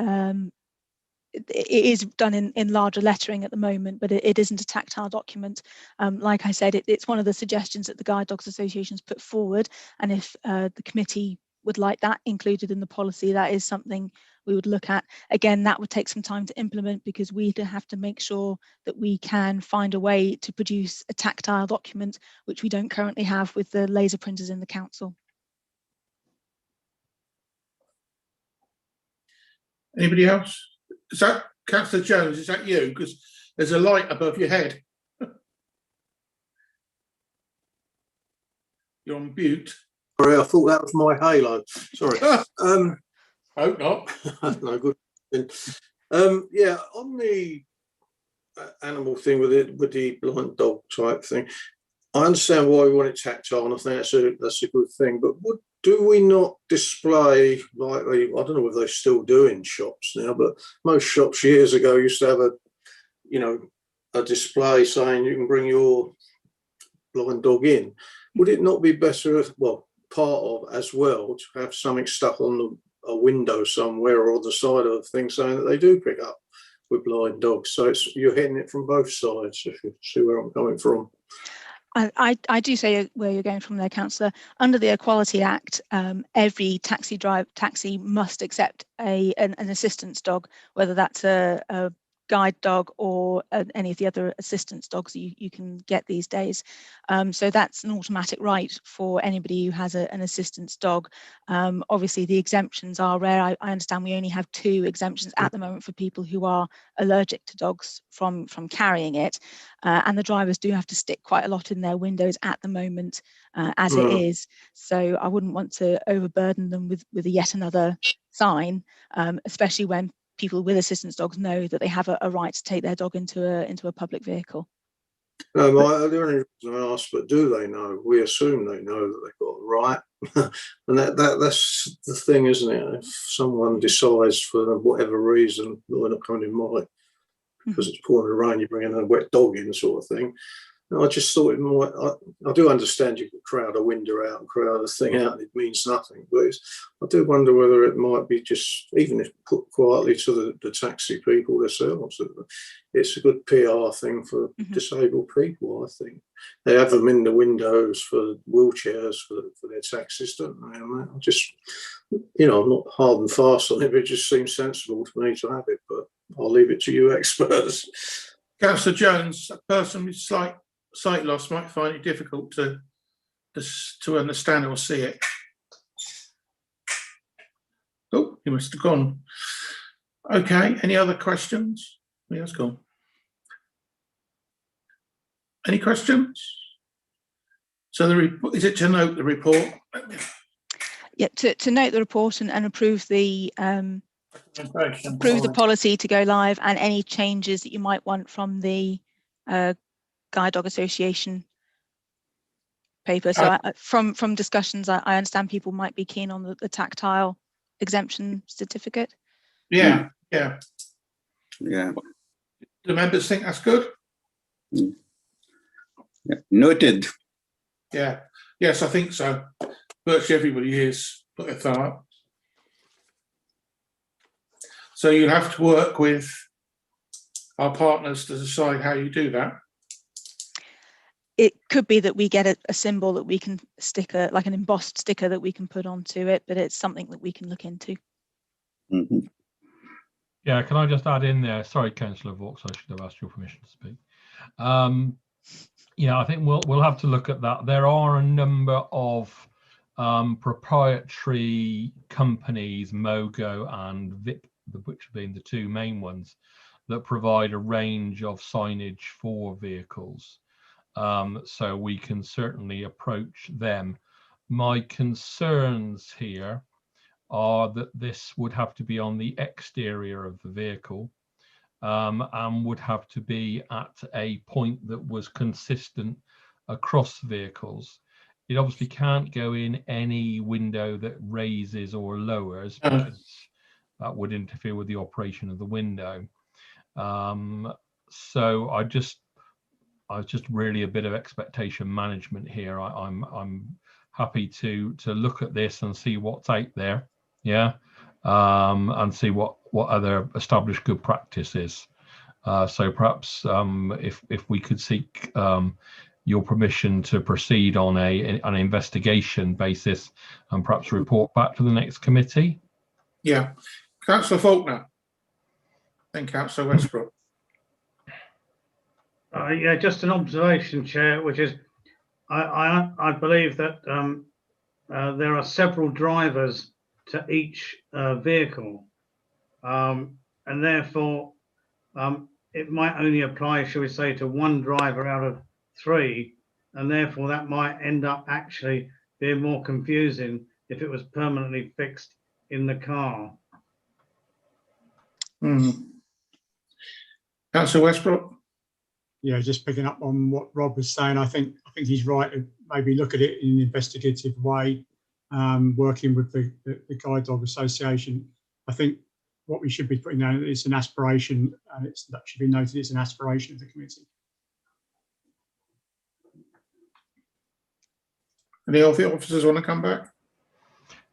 it is done in larger lettering at the moment, but it isn't a tactile document. Like I said, it's one of the suggestions that the Guide Dogs Association's put forward, and if the committee would like that included in the policy, that is something we would look at. Again, that would take some time to implement because we'd have to make sure that we can find a way to produce a tactile document, which we don't currently have with the laser printers in the council. Anybody else? Is that Councillor Jones? Is that you? Because there's a light above your head. You're on mute. Sorry, I thought that was my halo. Sorry. Hope not. No good. Yeah, on the animal thing with the blind dog type thing, I understand why we want it tactile, and I think that's a good thing. But do we not display, like I don't know if they still do in shops now, but most shops years ago used to have a display saying you can bring your blind dog in. Would it not be better if, well, part of as well, to have something stuck on a window somewhere or on the side of the thing saying that they do pick up with blind dogs? So you're hitting it from both sides, if you see where I'm coming from. I do say where you're going from there, councillor. Under the Equality Act, every taxi must accept an assistance dog, whether that's a guide dog or any of the other assistance dogs you can get these days. So that's an automatic right for anybody who has an assistance dog. Obviously the exemptions are rare. I understand we only have 2 exemptions at the moment for people who are allergic to dogs from carrying it, and the drivers do have to stick quite a lot in their windows at the moment as it is. So I wouldn't want to overburden them with yet another sign, especially when people with assistance dogs know that they have a right to take their dog into a public vehicle. The only reason I ask, but do they know? We assume they know that they've got it right, and that's the thing, isn't it? If someone decides for whatever reason that they're not coming in might because it's pouring rain, you bring in a wet dog in, sort of thing. And I just thought it might. I do understand you can crowd a window out and crowd a thing out, and it means nothing. But I do wonder whether it might be just, even if put quietly to the taxi people themselves, it's a good PR thing for disabled people. I think they have them in the windows for wheelchairs for their taxis, don't they? And I just, I'm not hard and fast on it, but it just seems sensible to me to have it. But I'll leave it to you experts. Councillor Jones, a person with sight loss might find it difficult to understand or see it. Oh, he must have gone. Okay, any other questions? Yeah, it's gone. Any questions? So is it to note the report? Yeah, to note the report and approve the policy to go live, and any changes that you might want from the Guide Dog Association paper. So from discussions, I understand people might be keen on the tactile exemption certificate. Yeah. Yeah. Do members think that's good? Yeah. Noted. Yeah. Yes, I think so. Virtually everybody is put a thumb up. So you'll have to work with our partners to decide how you do that. It could be that we get a symbol that we can stick, like an embossed sticker that we can put onto it, but it's something that we can look into. Yeah, can I just add in there? Sorry, Councillor Vaux, I should have asked your permission to speak. Yeah, I think we'll have to look at that. There are a number of proprietary companies, Mogo and VIP, which have been the two main ones, that provide a range of signage for vehicles. So we can certainly approach them. My concerns here are that this would have to be on the exterior of the vehicle, and would have to be at a point that was consistent across vehicles. It obviously can't go in any window that raises or lowers, because that would interfere with the operation of the window. So I just really a bit of expectation management here. I'm happy to look at this and see what's out there, and see what other established good practice is. So perhaps if we could seek your permission to proceed on an investigation basis, and perhaps report back to the next committee. Yeah, Councillor Faulkner, then Councillor Westbrook. Yeah, just an observation, Chair, which is I believe that there are several drivers to each vehicle, and therefore it might only apply, shall we say, to one driver out of 3, and therefore that might end up actually being more confusing if it was permanently fixed in the car. Councillor Westbrook. Yeah, just picking up on what Rob was saying, I think he's right to maybe look at it in an investigative way, working with the Guide Dog Association. I think what we should be putting down is an aspiration, and that should be noted, it's an aspiration of the committee. Any of the officers want to come back?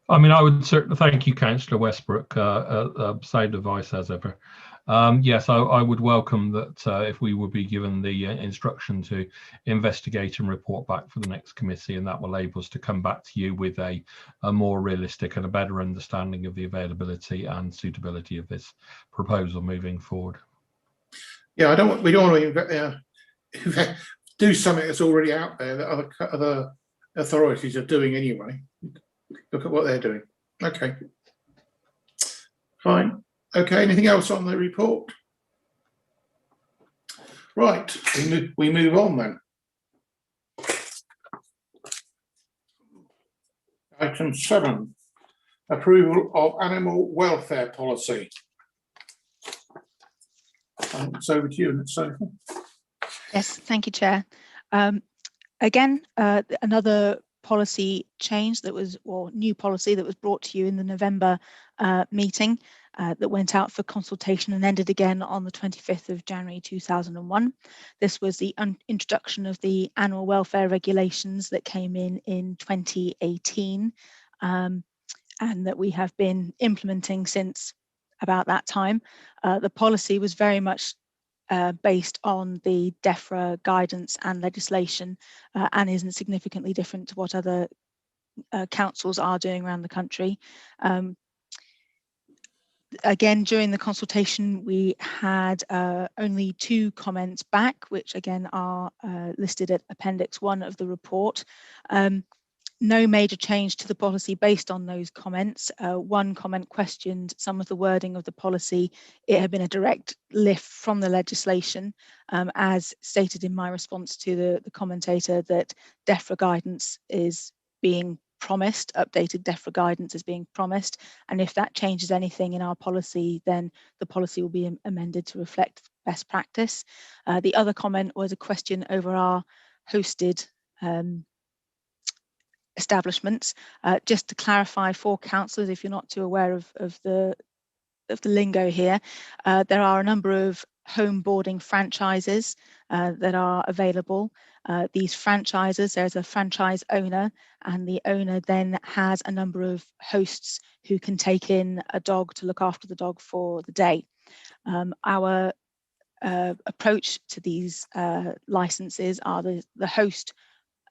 I mean, I would certainly thank you, Councillor Westbrook. Sound advice as ever. Yes, I would welcome that if we would be given the instruction to investigate and report back for the next committee, and that will enable us to come back to you with a more realistic and a better understanding of the availability and suitability of this proposal moving forward. Yeah, we don't want to do something that's already out there that other authorities are doing anyway. Look at what they're doing. Okay, fine. Okay, anything else on the report? Right, we move on then. Item 7, approval of animal welfare policy. It's over to you, Sophie. Yes, thank you, Chair. Again, another policy change that was, or new policy that was brought to you in the November meeting that went out for consultation and ended again on the 25th of January 2001. This was the introduction of the animal welfare regulations that came in 2018 and that we have been implementing since about that time. The policy was very much based on the DEFRA guidance and legislation and isn't significantly different to what other councils are doing around the country. Again, during the consultation, we had only 2 comments back, which again are listed at Appendix 1 of the report. No major change to the policy based on those comments. One comment questioned some of the wording of the policy. It had been a direct lift from the legislation, as stated in my response to the commentator, that DEFRA guidance is being promised, updated DEFRA guidance is being promised, and if that changes anything in our policy, then the policy will be amended to reflect best practice. The other comment was a question over our hosted establishments. Just to clarify for councillors, if you're not too aware of the lingo here, there are a number of home boarding franchises that are available. These franchises, there's a franchise owner, and the owner then has a number of hosts who can take in a dog to look after the dog for the day. Our approach to these licenses are the host,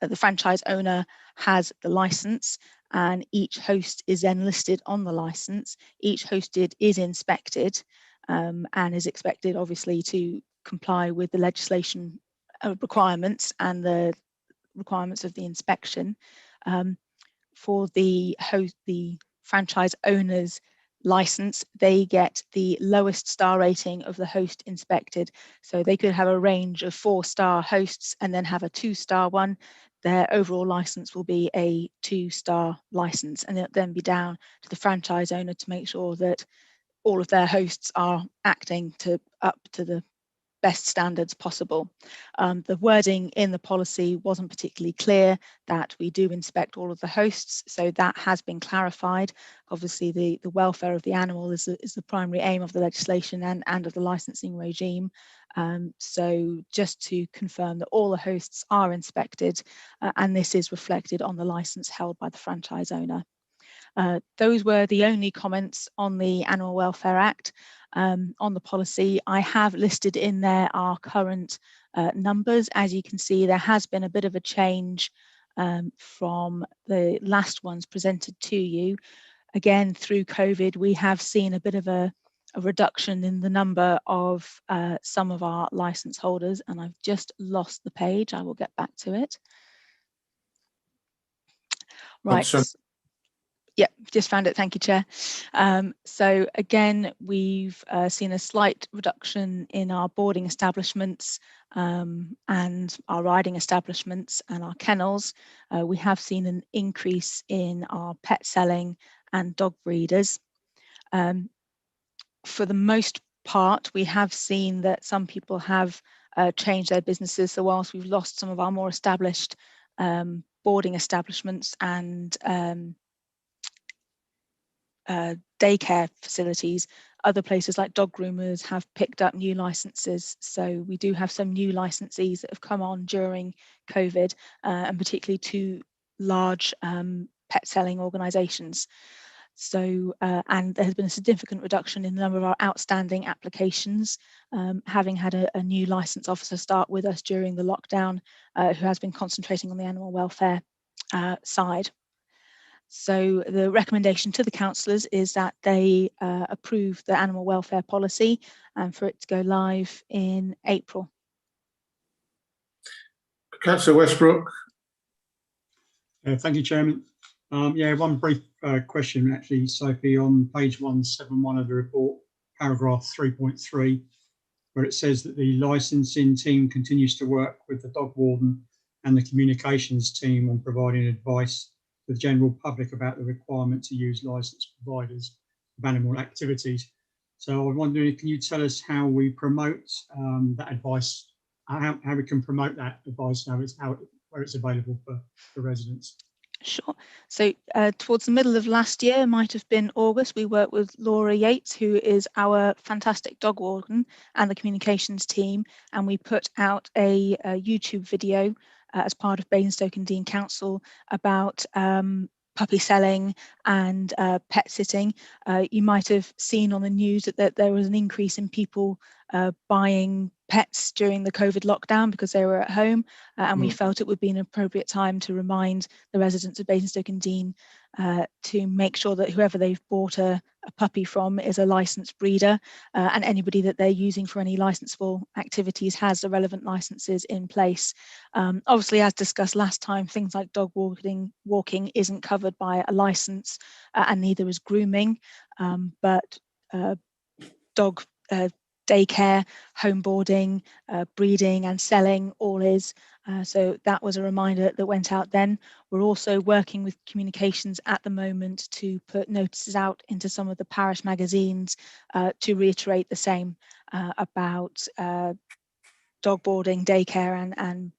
the franchise owner has the license, and each host is then listed on the license. Each hosted is inspected and is expected obviously to comply with the legislation requirements and the requirements of the inspection. For the franchise owner's license, they get the lowest star rating of the host inspected. So they could have a range of 4-star hosts and then have a 2-star one. Their overall license will be a 2-star license, and it'll then be down to the franchise owner to make sure that all of their hosts are acting up to the best standards possible. The wording in the policy wasn't particularly clear that we do inspect all of the hosts, so that has been clarified. Obviously, the welfare of the animal is the primary aim of the legislation and of the licensing regime. So just to confirm that all the hosts are inspected, and this is reflected on the license held by the franchise owner. Those were the only comments on the Animal Welfare Act. On the policy, I have listed in there our current numbers. As you can see, there has been a bit of a change from the last ones presented to you. Again, through COVID, we have seen a bit of a reduction in the number of some of our license holders, and I've just lost the page. I will get back to it. Right. Yeah, just found it. Thank you, Chair. So again, we've seen a slight reduction in our boarding establishments and our riding establishments and our kennels. We have seen an increase in our pet selling and dog breeders. For the most part, we have seen that some people have changed their businesses. So whilst we've lost some of our more established boarding establishments and daycare facilities, other places like dog groomers have picked up new licenses. So we do have some new licensees that have come on during COVID, and particularly 2 large pet selling organisations. So, and there has been a significant reduction in the number of our outstanding applications, having had a new licence officer start with us during the lockdown, who has been concentrating on the animal welfare side. So the recommendation to the councillors is that they approve the animal welfare policy and for it to go live in April. Councillor Westbrook. Thank you, Chairman. Yeah, one brief question actually, Sophie, on page 171 of the report, paragraph 3.3, where it says that the licensing team continues to work with the dog warden and the communications team on providing advice to the general public about the requirement to use licensed providers of animal activities. So I'm wondering, can you tell us how we promote that advice how we can promote that advice now, where it's available for residents. Sure. So towards the middle of last year, might have been August, we worked with Laura Yates, who is our fantastic dog warden, and the communications team, and we put out a YouTube video as part of Basingstoke and Dean Council about puppy selling and pet sitting. You might have seen on the news that there was an increase in people buying pets during the COVID lockdown because they were at home, and we felt it would be an appropriate time to remind the residents of Basingstoke and Dean to make sure that whoever they've bought a puppy from is a licensed breeder, and anybody that they're using for any licensable activities has the relevant licenses in place. Obviously, as discussed last time, things like dog walking isn't covered by a license, and neither is grooming, but dog daycare, home boarding, breeding and selling all is. So that was a reminder that went out then. We're also working with communications at the moment to put notices out into some of the parish magazines to reiterate the same about dog boarding, daycare and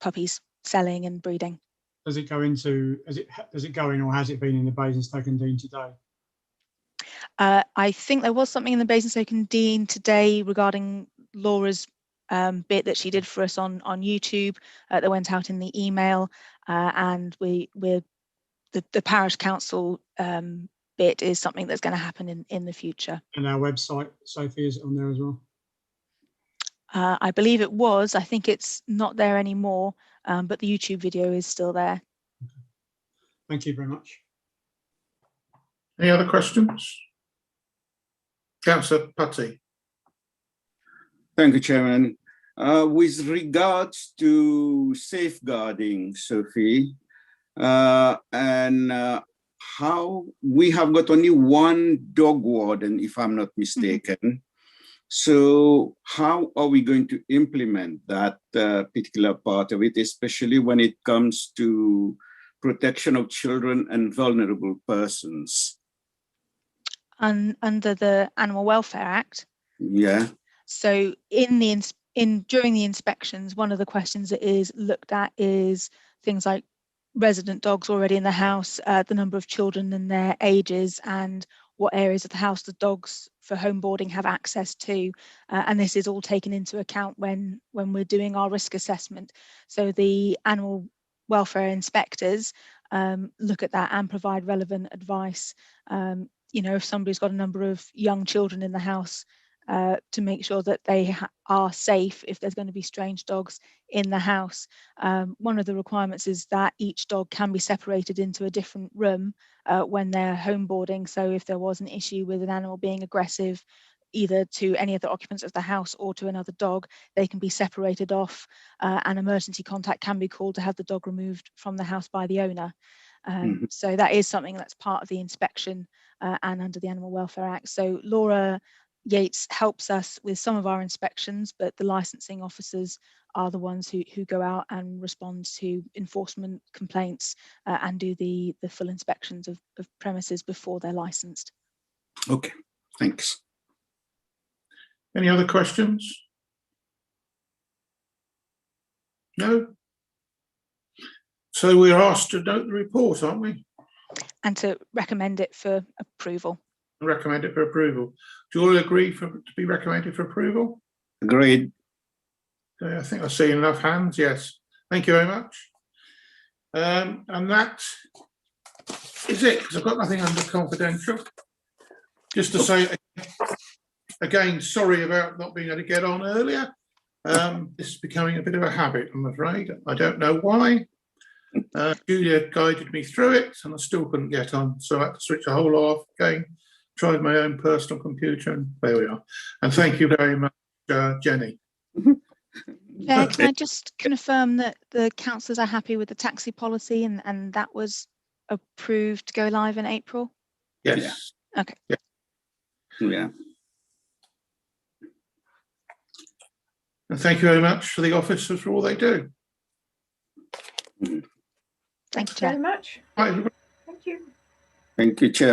puppies selling and breeding. Does it go into, does it go in, or has it been in the Basingstoke and Dean today? I think there was something in the Basingstoke and Dean today regarding Laura's bit that she did for us on YouTube that went out in the email, and the parish council bit is something that's going to happen in the future. And our website, Sophie, is on there as well? I believe it was. I think it's not there anymore, but the YouTube video is still there. Okay. Thank you very much. Any other questions? Councillor Putty. Thank you, Chairman. With regards to safeguarding, Sophie, and how we have got only one dog warden, if I'm not mistaken. So how are we going to implement that particular part of it, especially when it comes to protection of children and vulnerable persons? Under the Animal Welfare Act. Yeah. So during the inspections, one of the questions that is looked at is things like resident dogs already in the house, the number of children and their ages, and what areas of the house the dogs for home boarding have access to. And this is all taken into account when we're doing our risk assessment. So the animal welfare inspectors look at that and provide relevant advice. You know, if somebody's got a number of young children in the house, to make sure that they are safe if there's going to be strange dogs in the house. One of the requirements is that each dog can be separated into a different room when they're home boarding. So if there was an issue with an animal being aggressive, either to any of the occupants of the house or to another dog, they can be separated off, and emergency contact can be called to have the dog removed from the house by the owner. So that is something that's part of the inspection and under the Animal Welfare Act. So Laura Yates helps us with some of our inspections, but the licensing officers are the ones who go out and respond to enforcement complaints and do the full inspections of premises before they're licensed. Okay, thanks. Any other questions? No? So we're asked to note the report, aren't we? And to recommend it for approval. Recommend it for approval. Do you all agree to be recommended for approval? Agreed. Okay, I think I see enough hands. Yes. Thank you very much. And that is it, because I've got nothing under confidential. Just to say again, sorry about not being able to get on earlier. This is becoming a bit of a habit, I'm afraid. I don't know why. Julia guided me through it and I still couldn't get on, so I had to switch the whole off again. Tried my own personal computer and there we are. And thank you very much, Jenny. Yeah, can I just confirm that the councillors are happy with the taxi policy and that was approved to go live in April? Yes. Yeah. Okay. Yeah. Yeah. And thank you very much for the officers for all they do. Thank you, Chair. Very much. Bye. Thank you. Thank you, Chair.